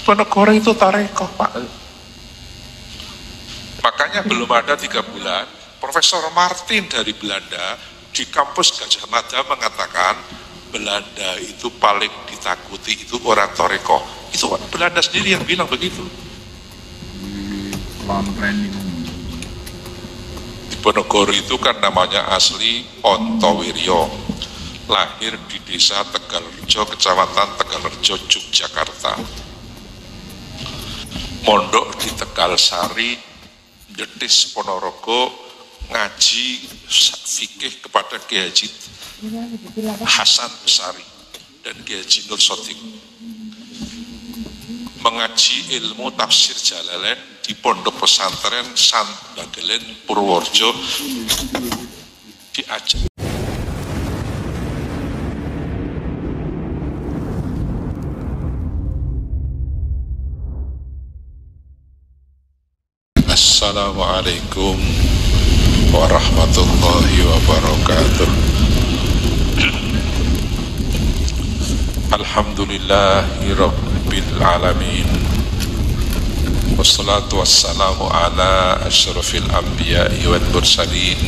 Diponegoro itu tarekoh, Pak. Makanya belum ada 3 bulan, Profesor Martin dari Belanda di kampus Gajah Mada mengatakan Belanda itu paling ditakuti itu orang tarekoh. Itu Belanda sendiri yang bilang begitu. Diponegoro itu kan namanya asli Ontowiryo, lahir di desa Tegalrejo, kecamatan Tegalrejo, Yogyakarta. Mondok di Tegalsari, Detis, Ponorogo, ngaji fikih kepada Kiai Haji Hasan Besari dan Kiai Haji Nur Sodik. Mengaji ilmu tafsir Jalalain di Pondok Pesantren Sandagelen Purworejo di Aceh. Assalamualaikum warahmatullahi wabarakatuh. Alhamdulillahi rabbil alamin. Wassalatu wassalamu ala asyrafil anbiya'i wal mursalin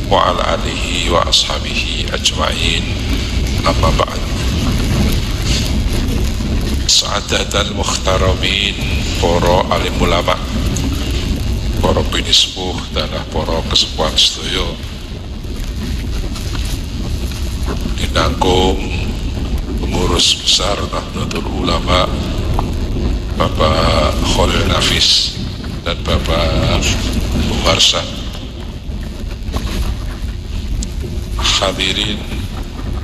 wa ala alihi wa ashabihi ajma'in. Amma ba'd. Sa'adatal mukhtaramin, para alim ulama, para pinispuh dan para kesepuhan sedaya dinanggung pengurus besar Nahdlatul Ulama Bapak Khalil Nafis dan Bapak Muharsah, hadirin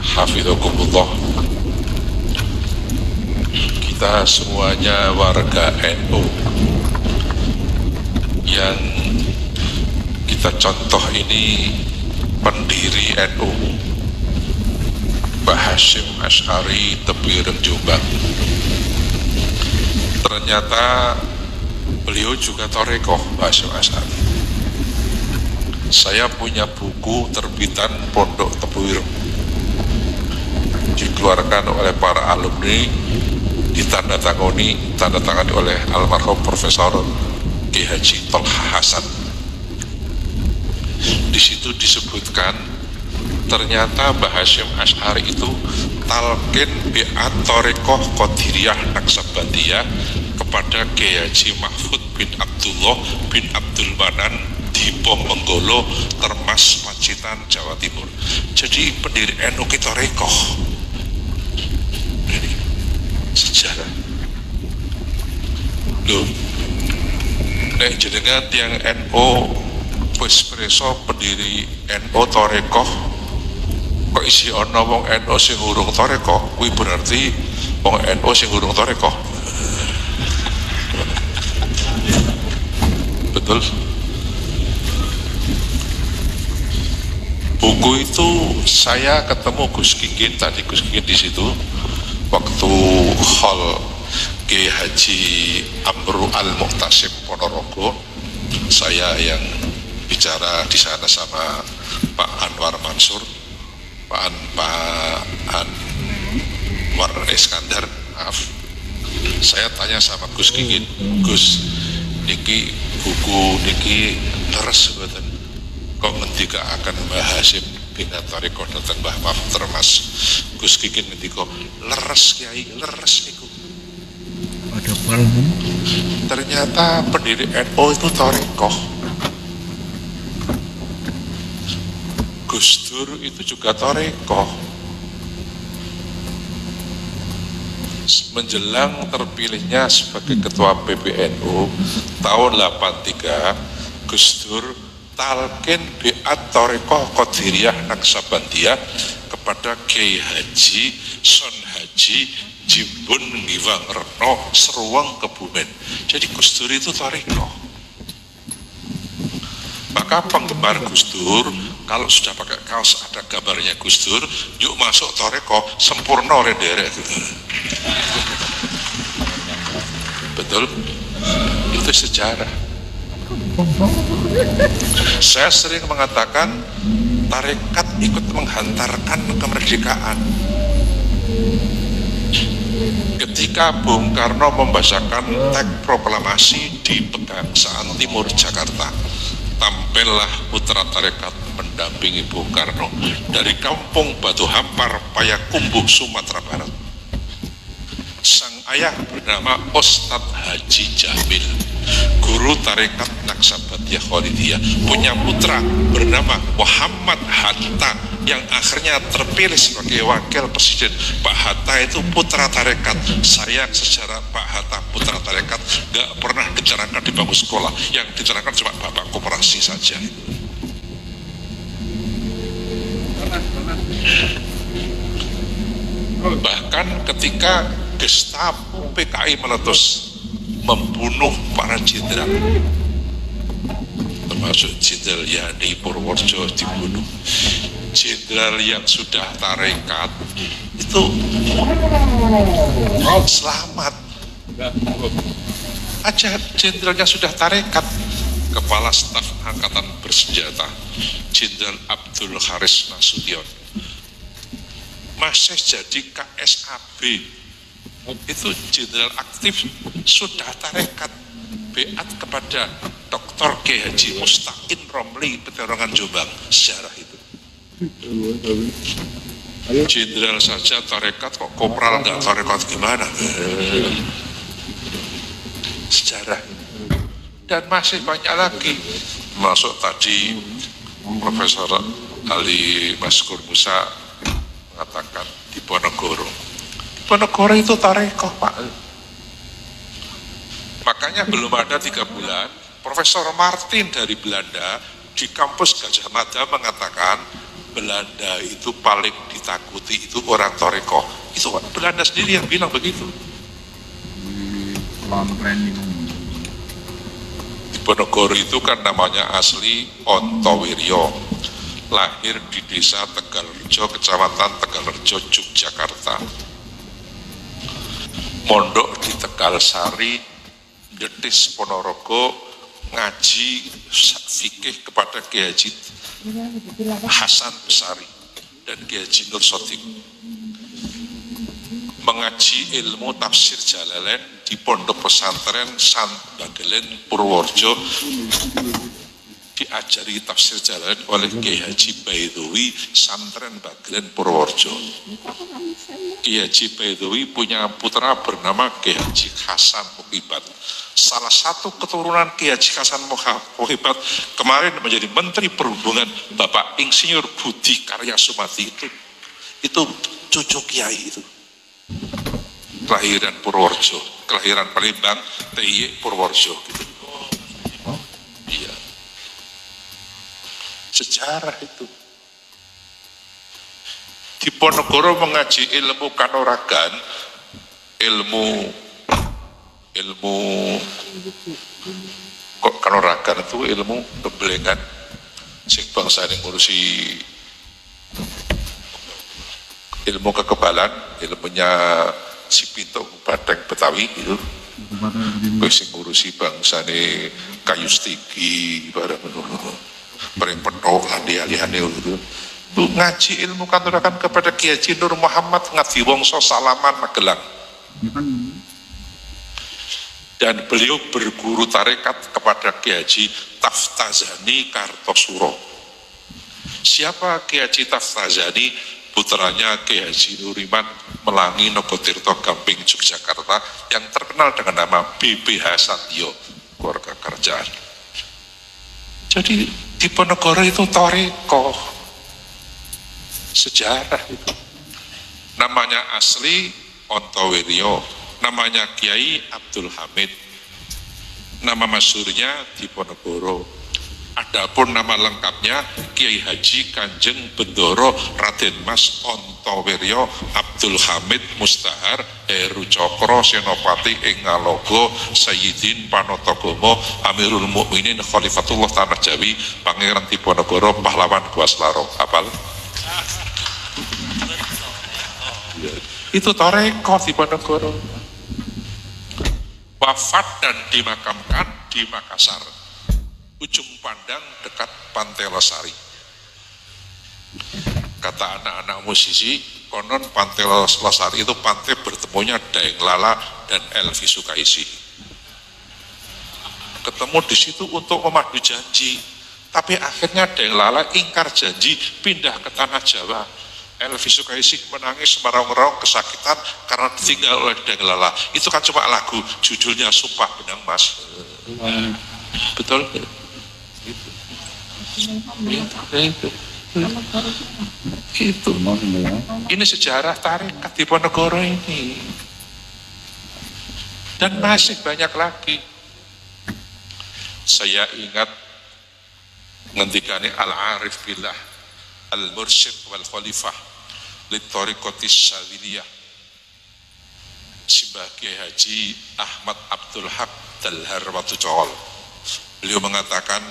hafidhakumullah, kita semuanya warga NU yang kita contoh ini pendiri NU, Mbah Hasyim Asy'ari Tebireng Jombang. Ternyata beliau juga tarekoh, Mbah Hasyim Asy'ari. Saya punya buku terbitan Pondok Tebireng, dikeluarkan oleh para alumni, ditandatangani oleh almarhum Profesor Kiai Haji Tolha Hasan. Di situ disebutkan ternyata Mbah Hasyim Asy'ari itu talqin bi'at tarekoh Qadiriyah Naksabandiyah kepada Kiai Haji Mahfud bin Abdullah bin Abdul Manan di Ponorogo, Termas, Pacitan, Jawa Timur. Jadi pendiri NU kita tarekoh. Ini sejarah. Loh, nek jenengan tiang NU wis preso pendiri NU tarekoh kok isi ana wong NU sing urung tarekoh, kuwi berarti wong NU sing urung tarekoh. Betul. Buku itu saya ketemu Gus Kingin, tadi Gus Kingin di situ waktu hall Kiai Haji Amru Al-Muhtasib Ponorogo. Saya yang bicara di sana sama Pak Anwar Mansur, Pak Anwar Iskandar, maaf. Saya tanya sama Gus Kingin, Gus, niki buku niki leres mboten? Kok ngendika akan Mbah Hasyim bin Tarekoh datang Mbah Mahfud Termas. Gus Kingin ngendika leres Kiai, leres niku. Ada balmu. Ternyata pendiri NU itu tarekoh. Gus Dur itu juga tarekoh. Menjelang terpilihnya sebagai ketua PBNU tahun 83, Gus Dur talqin bi'at tarekoh Qadiriyah Naksabandiyah kepada Kiai Haji Son Haji Jimbun Ngiwang Reno Seruang Kebumen. Jadi Gus Dur itu tarekoh. Maka penggemar Gus Dur kalau sudah pakai kaos ada gambarnya Gus Dur, yuk masuk tarekoh, sempurna oleh derek. Betul? Itu sejarah. Saya sering mengatakan tarekat ikut menghantarkan kemerdekaan. ketika Bung Karno membacakan teks proklamasi di Pegangsaan Timur Jakarta, tampillah putra tarekat mendampingi Bung Karno dari kampung Batu Hampar, Payakumbuh, Sumatera Barat. Sang ayah bernama Ustadz Haji Jamil, guru tarekat Naksabandia Khalidiyah, punya putra bernama Muhammad Hatta yang akhirnya terpilih sebagai wakil presiden. Pak Hatta itu putra tarekat. Sayang sejarah Pak Hatta putra tarekat gak pernah diterangkan di bangku sekolah, yang diterangkan cuma bapak koperasi saja. Bahkan ketika Gestapo PKI meletus membunuh para jenderal, termasuk Jenderal Yani Purworejo dibunuh, jenderal yang sudah tarekat itu selamat aja. Jenderalnya sudah tarekat, Kepala Staf Angkatan Bersenjata Jenderal Abdul Haris Nasution masih jadi KSAB, itu jenderal aktif sudah tarekat, beat kepada Dr. K. Haji Mustaqim Romli Peterongan Jombang. Sejarah itu jenderal saja tarekat, kok kopral nggak tarekat gimana? Sejarah. Dan masih banyak lagi, masuk tadi Profesor Ali Maskur Musa mengatakan di Ponorogo. Ponorogo itu tarekat, Pak. Makanya belum ada 3 bulan Profesor Martin dari Belanda di kampus Gajah Mada mengatakan Belanda itu paling ditakuti itu orang toreko. Itu Belanda sendiri yang bilang begitu. Di Ponorogo itu kan namanya asli Ontowiryo, lahir di desa Tegalrejo, kecamatan Tegalrejo, Yogyakarta. Mondok di Tegalsari, Detis, Ponorogo, ngaji fikih kepada Kiai Haji Hasan Besari dan Kiai Haji Nur Sodik. Mengaji ilmu tafsir Jalalain di Pondok Pesantren Santbagelen Purworejo, diajari tafsir Jalalain oleh Kiai Haji Baidowi Santren Bagelen Purworejo. Kiai Haji Baidowi punya putra bernama Kiai Haji Hasan Muhibat. Salah satu keturunan Kiai Haji Hasan Muhibat kemarin menjadi Menteri Perhubungan, Bapak Insinyur Budi Karya Sumadi, itu cucu Kiai itu. Kelahiran Purworejo, kelahiran Palembang, TIY Purworejo gitu. Iya. Sejarah itu. Di Ponorogo mengaji ilmu kanuragan, ilmu kok kanuragan itu ilmu gembelengan, sing bangsa yang ngurusi ilmu kekebalan, ilmunya si Pinto Badeng Betawi itu, sing ngurusi bangsa ini kayu stigi barang paling penuh landi-landi itu. Ngaji ilmu kanuragan kepada Kiai Haji Nur Muhammad Ngadi Wongso Salaman Magelang. Dan beliau berguru tarekat kepada Kiai Haji Taftazani Kartosuro. Siapa Kiai Haji Taftazani? Putranya Kiai Haji Nuriman Melangi Nogotirto Gamping Yogyakarta yang terkenal dengan nama BB Hasatyo, keluarga kerjaan. Jadi di Ponorogo itu toreko, sejarah itu. Namanya asli Ontowiryo, namanya Kiai Abdul Hamid, nama masyhurnya di Ponorogo. Adapun nama lengkapnya Kiai Haji Kanjeng Bendoro Raden Mas Ontowiryo Abdul Hamid Mustahar Heru Cokro Senopati ing Ngalogo Sayyidin Panotogomo Amirul Mukminin Khalifatullah Tanah Jawi Pangeran Diponegoro Pahlawan Guaslaro. Apal? Itu toreko Diponegoro. Wafat dan dimakamkan di Makassar, ujung pandang dekat Pantai Losari. Kata anak-anak musisi, konon Pantai Losari itu pantai bertemunya Daeng Lala dan Elvi Sukaisi. Ketemu di situ untuk memadu janji, tapi akhirnya Daeng Lala ingkar janji, pindah ke tanah Jawa. Elvi Sukaisi menangis meraung-raung kesakitan karena ditinggal oleh Daeng Lala. Itu kan cuma lagu, judulnya Sumpah Benang Mas. Betul? Itu. Ini sejarah tarekat di Ponorogo ini. Dan masih banyak lagi. Saya ingat ngendikane Al-Arif Billah Al-Mursyid wal Khalifah Litorikotis Syadiliyah sebagai Haji Ahmad Abdul Haq Dalhar Watucol. Beliau mengatakan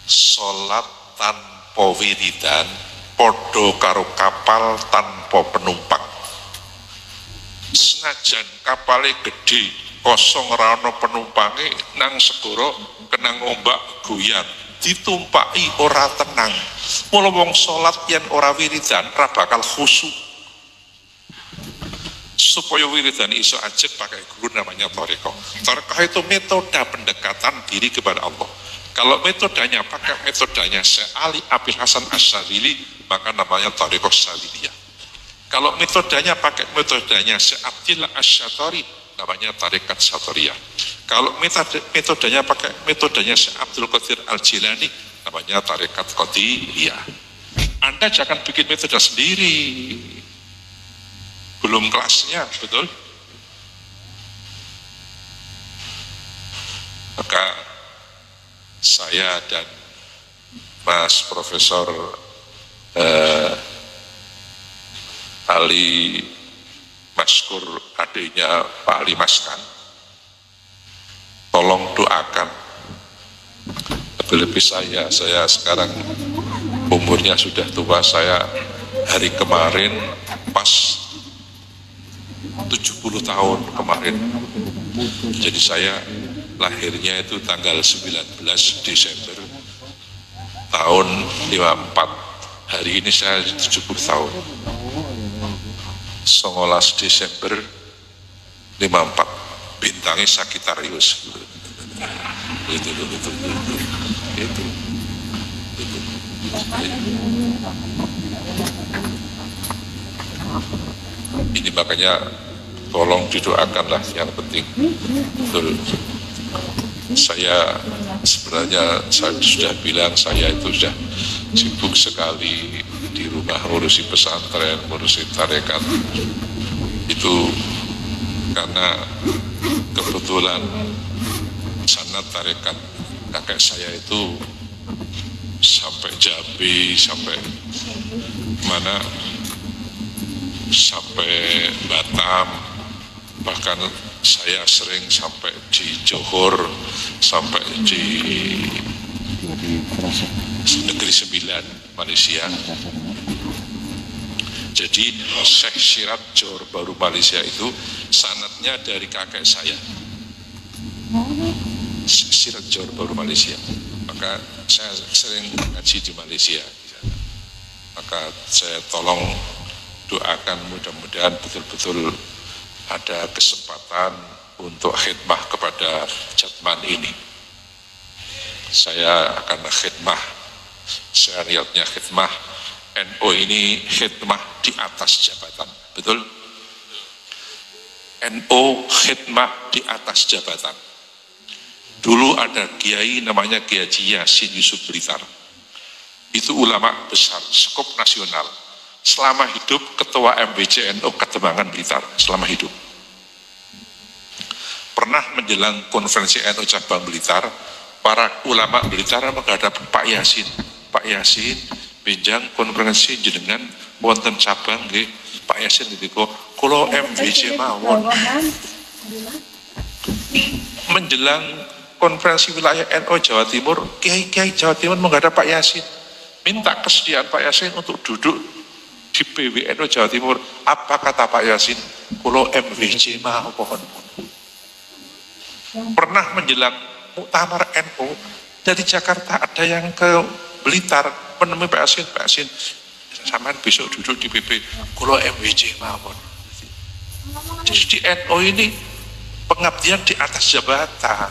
sholat tanpa wiridan podo karo kapal tanpa penumpang. Senajan kapalnya gede kosong rano penumpangi nang segoro kenang ombak goyang ditumpaki ora tenang. Mula wong salat yen ora wiridan ra bakal khusyuk. Supaya wiridan iso ajek pakai guru namanya thariqah. Thariqah itu metode pendekatan diri kepada Allah. Kalau metodenya pakai metodenya Ali Abil Hasan Asyadzili, maka namanya thariqah Syadziliyah. Kalau metodenya pakai metodenya Abdillah Asy-Syatari, namanya tarekat Syatariyah. Kalau metodenya pakai metodenya Abdul Qadir Al-Jilani, namanya tarekat Qadiriyah. Anda jangan bikin metode sendiri, belum kelasnya, betul? Maka saya dan Mas Profesor Ali Maskur, adiknya Pak Ali Maskan, tolong doakan. Lebih-lebih saya sekarang umurnya sudah tua. Saya hari kemarin pas 70 tahun kemarin. Jadi saya lahirnya itu tanggal 19 Desember tahun 54. Hari ini saya 70 tahun. 19 Desember 54, bintangnya Sagittarius. Itu. Ini makanya tolong didoakanlah, yang penting. Betul. Saya sebenarnya saya sudah bilang saya itu sudah sibuk sekali di rumah ngurusi pesantren, ngurusi tarekat. Itu karena kebetulan sanad tarekat kakek saya itu sampai Jambi, sampai mana, sampai Batam, bahkan saya sering sampai di Johor, sampai di Negeri Sembilan, Malaysia. Jadi Syekh Syirat Johor Bahru Malaysia itu sanadnya dari kakek saya, Syirat Johor Bahru Malaysia. Maka saya sering ngaji di Malaysia. Maka saya tolong doakan mudah-mudahan betul-betul ada kesempatan untuk khidmah kepada Jatman ini. Saya akan khidmah, saya lihatnya khidmah NU ini khidmah di atas jabatan, betul? NU khidmah di atas jabatan. Dulu ada kiai namanya Kiai Haji Yasin Yusuf Blitar. Itu ulama besar, skop nasional. Selama hidup ketua MBC NU Kademangan Blitar, selama hidup. Pernah menjelang konferensi NU cabang Blitar, para ulama Blitar menghadap Pak Yasin. Pak Yasin, benjang konferensi jenengan wonten cabang nggih. Pak Yasin ngendika, kula MBC mawon. Menjelang konferensi wilayah NU Jawa Timur, kiai-kiai Jawa Timur menghadap Pak Yasin, minta kesediaan Pak Yasin untuk duduk di PWNU Jawa Timur. Apa kata Pak Yasin? Kulo MWC mawon. Pernah menjelang muktamar NU dari Jakarta, ada yang ke Blitar menemui Pak Yasin. Pak Yasin, Sampean besok duduk di PP, kula MWJ mawon. Jadi di NU ini pengabdian di atas jabatan.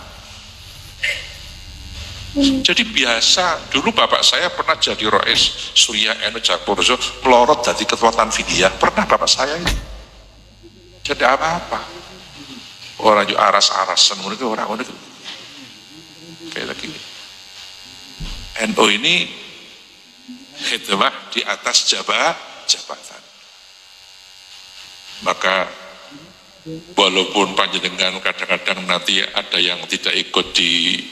Jadi biasa, dulu bapak saya pernah jadi Rois Surya NU Jakpurzo, melorot dari ketua Tanfidia, pernah bapak saya ini. Jadi apa-apa. Orang juga aras-arasan, orang itu. Kayak lagi. NU ini khidmah di atas jabatan. Maka walaupun panjenengan kadang-kadang nanti ada yang tidak ikut di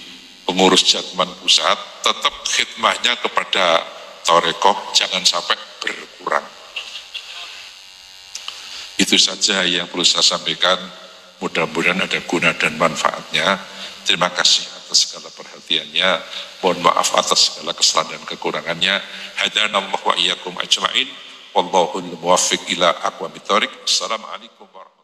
pengurus Jatman pusat, tetap khidmahnya kepada Torekoh jangan sampai berkurang. Itu saja yang perlu saya sampaikan. Mudah-mudahan ada guna dan manfaatnya. Terima kasih atas segala perhatiannya. Mohon maaf atas segala kesalahan dan kekurangannya. Hadanallahu wa iyyakum ajma'in. Wallahul muwaffiq ila aqwamit thoriq. Assalamualaikum warahmatullahi wabarakatuh.